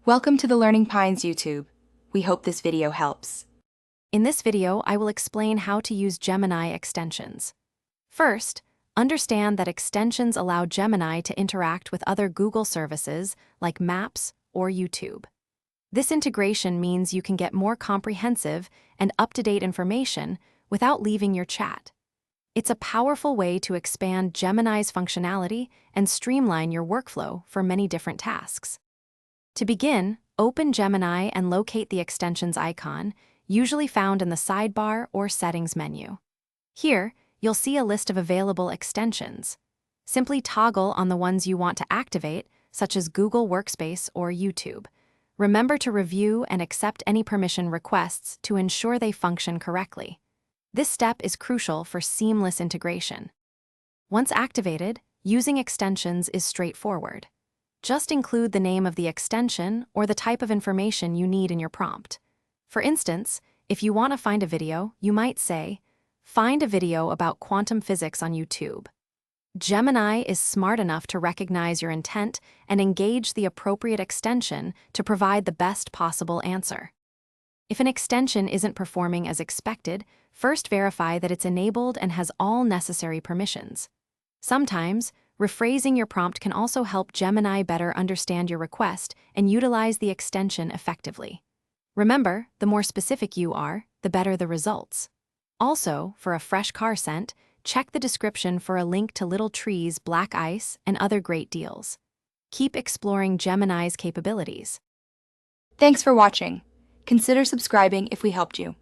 Welcome to the Learning Pines YouTube. We hope this video helps. In this video, I will explain how to use Gemini extensions. First, understand that extensions allow Gemini to interact with other Google services like Maps or YouTube. This integration means you can get more comprehensive and up-to-date information without leaving your chat. It's a powerful way to expand Gemini's functionality and streamline your workflow for many different tasks. To begin, open Gemini and locate the extensions icon, usually found in the sidebar or settings menu. Here, you'll see a list of available extensions. Simply toggle on the ones you want to activate, such as Google Workspace or YouTube. Remember to review and accept any permission requests to ensure they function correctly. This step is crucial for seamless integration. Once activated, using extensions is straightforward. Just include the name of the extension or the type of information you need in your prompt. For instance, if you want to find a video, you might say, "Find a video about quantum physics on YouTube." Gemini is smart enough to recognize your intent and engage the appropriate extension to provide the best possible answer. If an extension isn't performing as expected, first verify that it's enabled and has all necessary permissions. Sometimes, rephrasing your prompt can also help Gemini better understand your request and utilize the extension effectively. Remember, the more specific you are, the better the results. Also, for a fresh car scent, check the description for a link to Little Trees, Black Ice, and other great deals. Keep exploring Gemini's capabilities. Thanks for watching. Consider subscribing if we helped you.